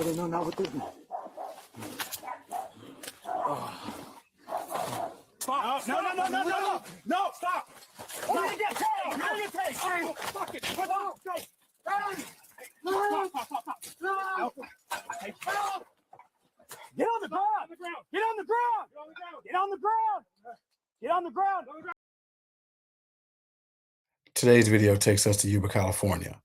Okay, no, not with this man. Stop! No! Stop! You're gonna get paid! You're gonna get paid! Oh, fuck it! Stop! Get on the ground! Get on the ground! Get on the ground! Get on the ground! Today's video takes us to Yuba, California.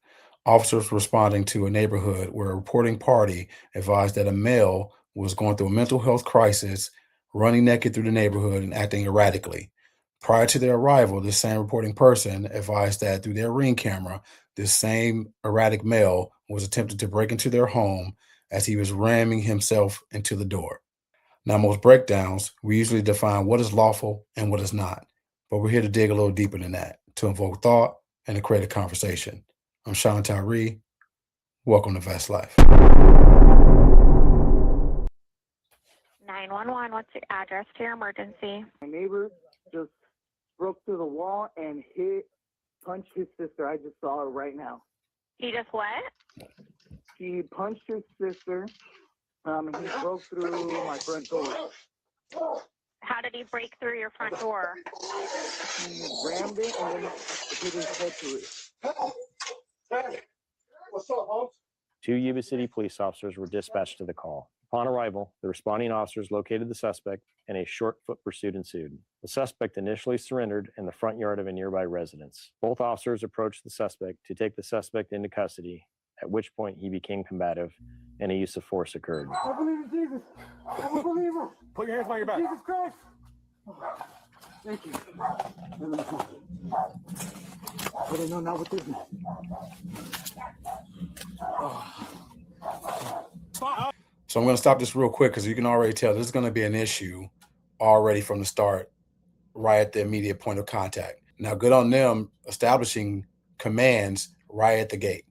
Officers responding to a neighborhood where a reporting party advised that a male was going through a mental health crisis, running naked through the neighborhood and acting erratically. Prior to their arrival, this same reporting person advised that through their Ring camera, this same erratic male was attempting to break into their home as he was ramming himself into the door. Now, most breakdowns, we usually define what is lawful and what is not, but we're here to dig a little deeper than that, to invoke thought and to create a conversation. I'm Sean Tyree. Welcome to Vest Life. 911, what's your address to your emergency? My neighbor just broke through the wall and punched his sister. I just saw her right now. He just what? He punched his sister. He broke through my front door. How did he break through your front door? He rammed it and then hit his head to it. Hey, what's up, Holmes? 2 Yuba City police officers were dispatched to the call. Upon arrival, the responding officers located the suspect and a short foot pursuit ensued. The suspect initially surrendered in the front yard of a nearby residence. Both officers approached the suspect to take the suspect into custody, at which point he became combative and a use of force occurred. I believe in Jesus. I'm a believer. Put your hands behind your back. Jesus Christ. Thank you. Okay, no, not with this man. So I'm going to stop this real quick because you can already tell this is going to be an issue already from the start, right at the immediate point of contact. Now, good on them establishing commands right at the gate,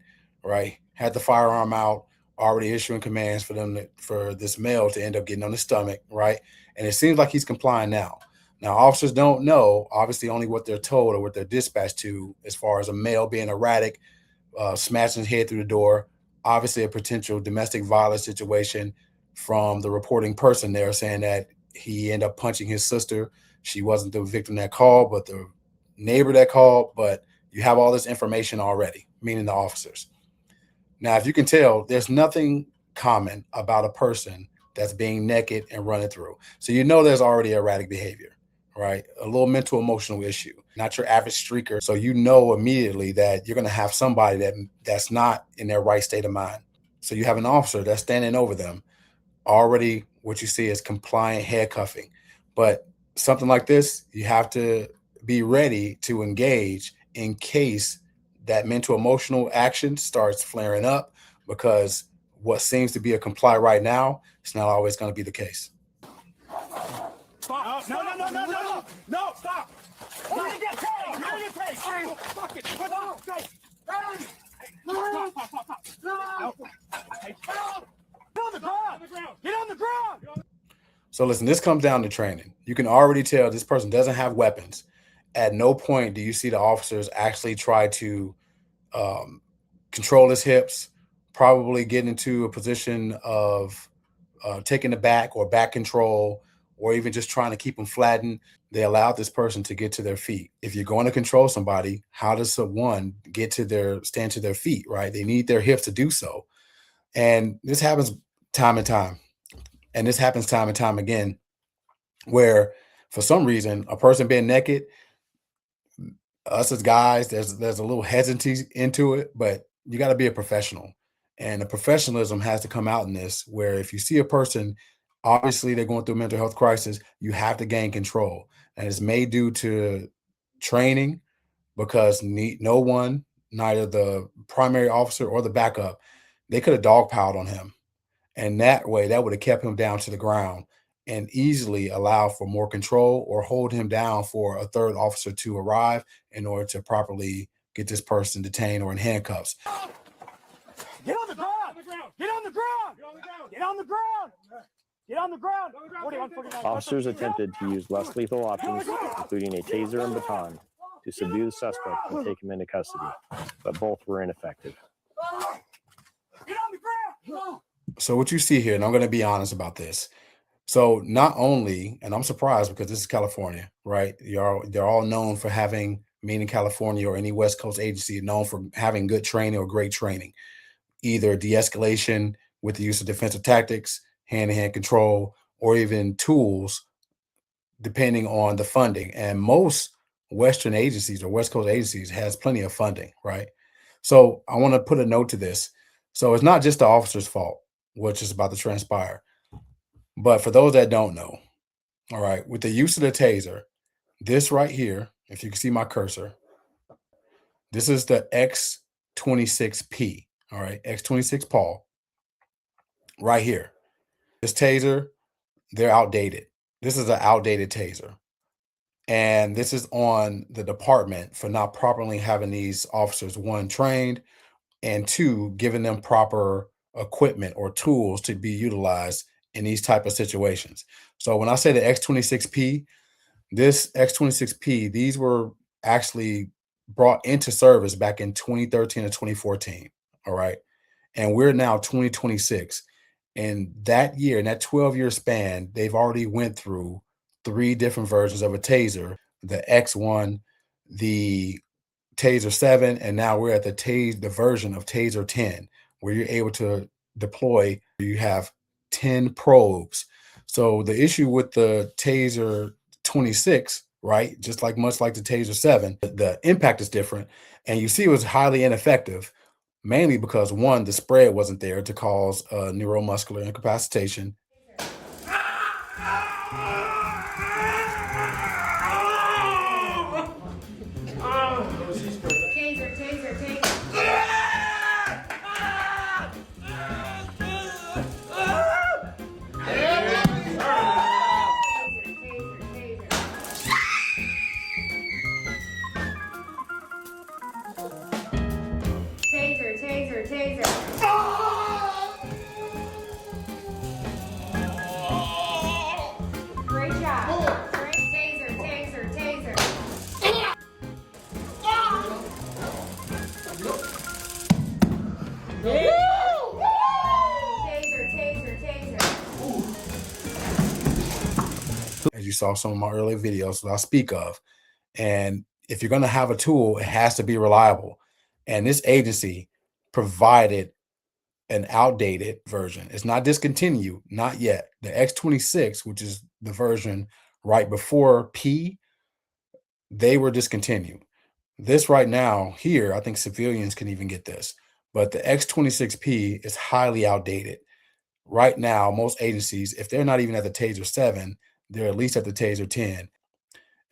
right? Had the firearm out, already issuing commands for this male to end up getting on his stomach, right? And it seems like he's complying now. Now, officers don't know, obviously, only what they're told or what they're dispatched to as far as a male being erratic, smashing his head through the door, obviously a potential domestic violence situation from the reporting person there saying that he ended up punching his sister. She wasn't the victim that called, but the neighbor that called. But you have all this information already, meaning the officers. Now, if you can tell, there's nothing common about a person that's being naked and running through. So you know there's already erratic behavior, right? A little mental emotional issue, not your average streaker. So you know immediately that you're going to have somebody that's not in their right state of mind. So you have an officer that's standing over them. Already what you see is compliant handcuffing. But something like this, you have to be ready to engage in case that mental emotional action starts flaring up, because what seems to be a comply right now, it's not always going to be the case. Stop! No! Stop! You're gonna get paid! You're gonna get paid! Oh, fuck it! Stop! Get on the ground! Get on the ground! So listen, this comes down to training. You can already tell this person doesn't have weapons. At no point do you see the officers actually try to control his hips, probably get into a position of taking the back or back control, or even just trying to keep them flattened. They allowed this person to get to their feet. If you're going to control somebody, how does someone stand to their feet, right? They need their hips to do so. And this happens time and time. And this happens time and time again, where for some reason, a person being naked, us as guys, there's a little hesitancy into it, but you got to be a professional. And the professionalism has to come out in this, where if you see a person, obviously they're going through a mental health crisis, you have to gain control. And it's made due to training, because no one, neither the primary officer or the backup, they could have dogpiled on him. And that way, that would have kept him down to the ground and easily allow for more control or hold him down for a third officer to arrive in order to properly get this person detained or in handcuffs. Get on the ground! Get on the ground! Get on the ground! Get on the ground! 41, 49. Officers attempted to use less lethal options, including a taser and baton, to subdue the suspect and take him into custody, but both were ineffective. Get on the ground! So what you see here, and I'm going to be honest about this. So not only, and I'm surprised because this is California, right? They're all known for having, meaning California or any West Coast agency, known for having good training or great training, either de-escalation with the use of defensive tactics, hand-to-hand control, or even tools, depending on the funding. And most Western agencies or West Coast agencies has plenty of funding, right? So I want to put a note to this. So it's not just the officer's fault, which is about to transpire. But for those that don't know, all right, with the use of the taser, this right here, if you can see my cursor, this is the X26P, all right, X26 Paul, right here. This taser, they're outdated. This is an outdated taser. And this is on the department for not properly having these officers, one, trained, and two, giving them proper equipment or tools to be utilized in these type of situations. So when I say the X26P, this X26P, these were actually brought into service back in 2013 and 2014. All right. And we're now 2026. And that year, in that 12-year span, they've already went through 3 different versions of a taser, the X1, the Taser 7, and now we're at the version of Taser 10, where you're able to deploy, you have 10 probes. So the issue with the Taser 26, right, just like much like the Taser 7, the impact is different, and you see it was highly ineffective, mainly because one, the spread wasn't there to cause neuromuscular incapacitation. Great job. Great taser. As you saw some of my earlier videos that I speak of. And if you're going to have a tool, it has to be reliable. And this agency provided an outdated version. It's not discontinued, not yet. The X26, which is the version right before P, they were discontinued. This right now here, I think civilians can even get this, but the X26P is highly outdated. Right now, most agencies, if they're not even at the Taser 7, they're at least at the Taser 10.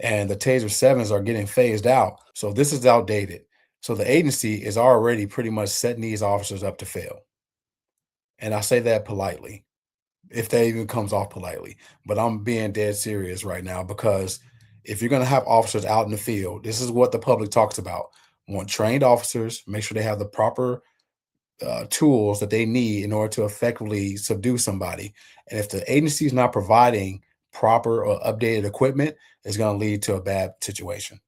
And the Taser 7s are getting phased out. So this is outdated. So the agency is already pretty much setting these officers up to fail. And I say that politely, if that even comes off politely. But I'm being dead serious right now, because if you're going to have officers out in the field, this is what the public talks about. Want trained officers, make sure they have the proper tools that they need in order to effectively subdue somebody. And if the agency is not providing proper or updated equipment, it's going to lead to a bad situation.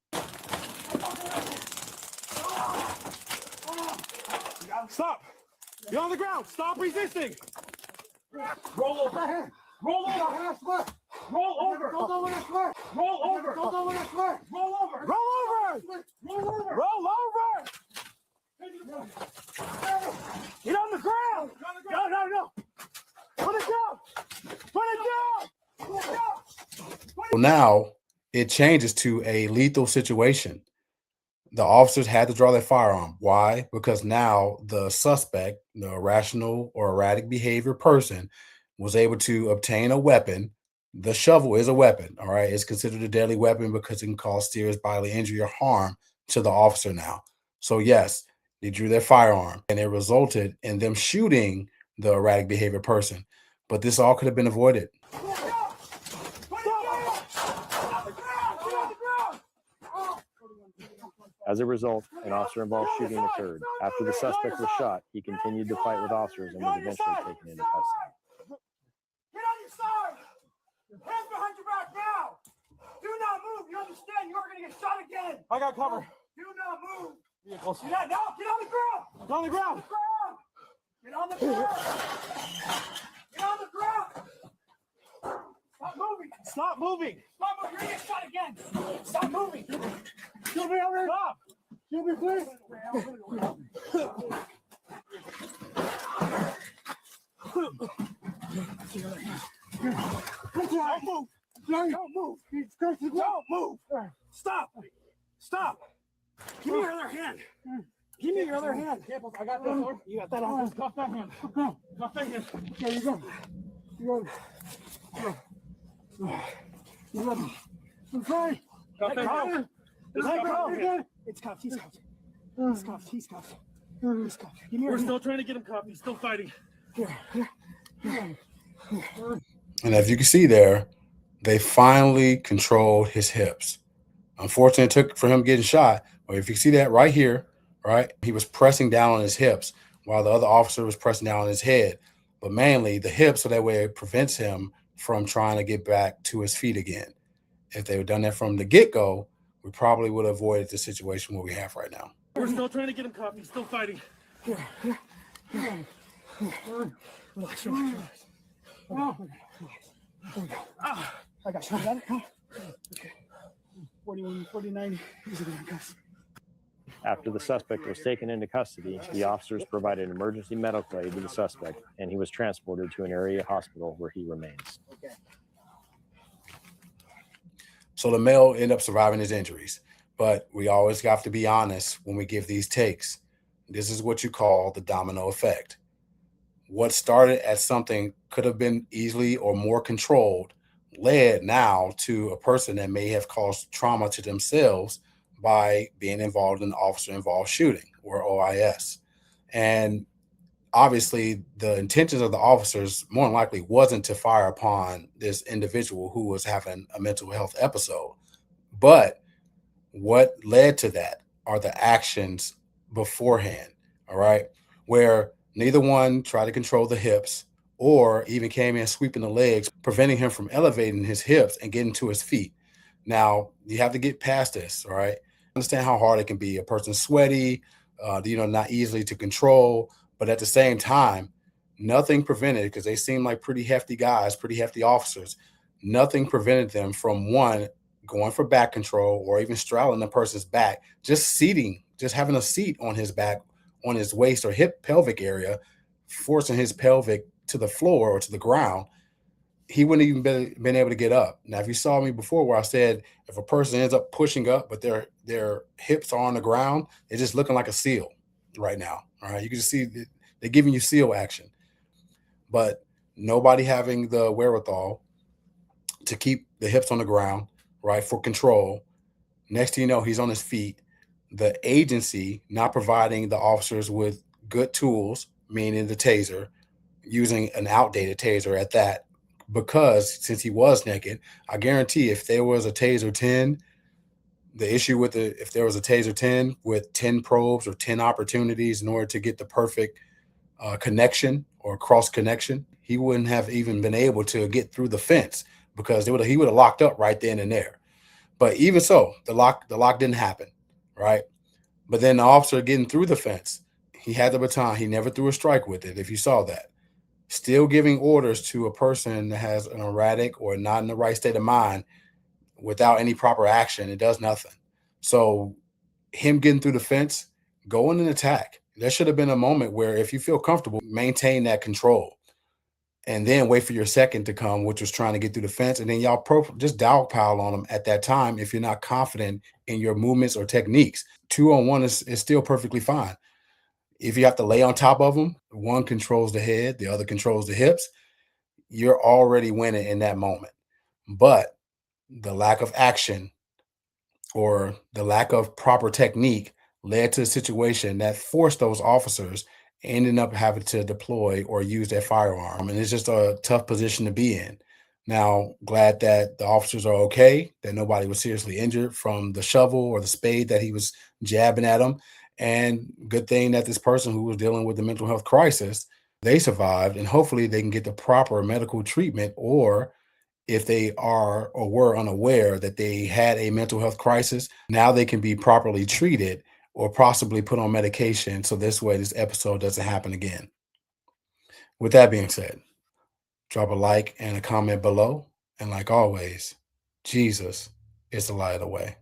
Stop. Get on the ground. Stop resisting. Roll over. Roll over. Roll over. Roll over. Roll over. Roll over. Roll over. Roll over. Roll over. Get on the ground. No. Put it down. Put it down. Put it down. Well, now it changes to a lethal situation. The officers had to draw their firearm. Why? Because now the suspect, the irrational or erratic behavior person, was able to obtain a weapon. The shovel is a weapon, all right? It's considered a deadly weapon because it can cause serious bodily injury or harm to the officer now. So yes, they drew their firearm, and it resulted in them shooting the erratic behavior person. But this all could have been avoided. As a result, an officer-involved shooting occurred. After the suspect was shot, he continued to fight with officers and was eventually taken into custody. Get on your side! Hands behind your back now! Do not move! You understand? You are going to get shot again! I got cover. Do not move! Get on the ground! Get on the ground! Get on the ground. Get on the ground. Stop moving. Stop moving. Stop moving. You're gonna get shot again. Stop moving. You'll be over. Stop. You'll be please. Don't move. Don't move. Don't move. Stop. Stop. Give me your other hand. Give me your other hand. I got this one. You got that on. Cuff that hand. Cuff that hand. There you go. You got it. I'm sorry. Cuff that hand. It's cuffed. He's cuffed. He's cuffed. He's cuffed. He's cuffed. We're still trying to get him cuffed. He's still fighting. And as you can see there, they finally controlled his hips. Unfortunately, it took for him getting shot. But if you see that right here, right, he was pressing down on his hips while the other officer was pressing down on his head. But mainly the hips, so that way it prevents him from trying to get back to his feet again. If they had done that from the get-go, we probably would have avoided the situation where we have right now. We're still trying to get him cuffed. He's still fighting. Relax, relax. I got you. Got it? Okay. 41, 49. He's in handcuffs. After the suspect was taken into custody, the officers provided emergency medical aid to the suspect, and he was transported to an area hospital where he remains. So the male ended up surviving his injuries. But we always have to be honest when we give these takes. This is what you call the domino effect. What started as something could have been easily or more controlled led now to a person that may have caused trauma to themselves by being involved in an officer-involved shooting, or OIS. And obviously, the intentions of the officers more than likely wasn't to fire upon this individual who was having a mental health episode. But what led to that are the actions beforehand, all right, where neither one tried to control the hips or even came in sweeping the legs, preventing him from elevating his hips and getting to his feet. Now, you have to get past this, all right? Understand how hard it can be. A person's sweaty, not easily to control, but at the same time, nothing prevented, because they seem like pretty hefty guys, pretty hefty officers, nothing prevented them from, one, going for back control or even straddling the person's back, just seating, just having a seat on his back, on his waist or hip pelvic area, forcing his pelvic to the floor or to the ground. He wouldn't even been able to get up. Now, if you saw me before where I said if a person ends up pushing up, but their hips are on the ground, they're just looking like a seal right now. All right. You can just see they're giving you seal action. But nobody having the wherewithal to keep the hips on the ground, right, for control. Next thing you know, he's on his feet. The agency not providing the officers with good tools, meaning the taser, using an outdated taser at that, because since he was naked, I guarantee if there was a taser 10, the issue with if there was a taser 10 with 10 probes or 10 opportunities in order to get the perfect connection or cross connection, he wouldn't have even been able to get through the fence, because he would have locked up right then and there. But even so, the lock didn't happen, right? But then the officer getting through the fence, he had the baton. He never threw a strike with it, if you saw that. Still giving orders to a person that has an erratic or not in the right state of mind without any proper action, it does nothing. So him getting through the fence, go in and attack. There should have been a moment where, if you feel comfortable, maintain that control and then wait for your second to come, which was trying to get through the fence. And then y'all just dogpile on them at that time if you're not confident in your movements or techniques. 2-on-1 is still perfectly fine. If you have to lay on top of them, one controls the head, the other controls the hips, you're already winning in that moment. But the lack of action or the lack of proper technique led to a situation that forced those officers ending up having to deploy or use their firearm. And it's just a tough position to be in. Now, glad that the officers are okay, that nobody was seriously injured from the shovel or the spade that he was jabbing at them. And good thing that this person who was dealing with the mental health crisis, they survived, and hopefully they can get the proper medical treatment, or if they are or were unaware that they had a mental health crisis, now they can be properly treated or possibly put on medication, so this way this episode doesn't happen again. With that being said, drop a like and a comment below. And like always, Jesus is the light of the way.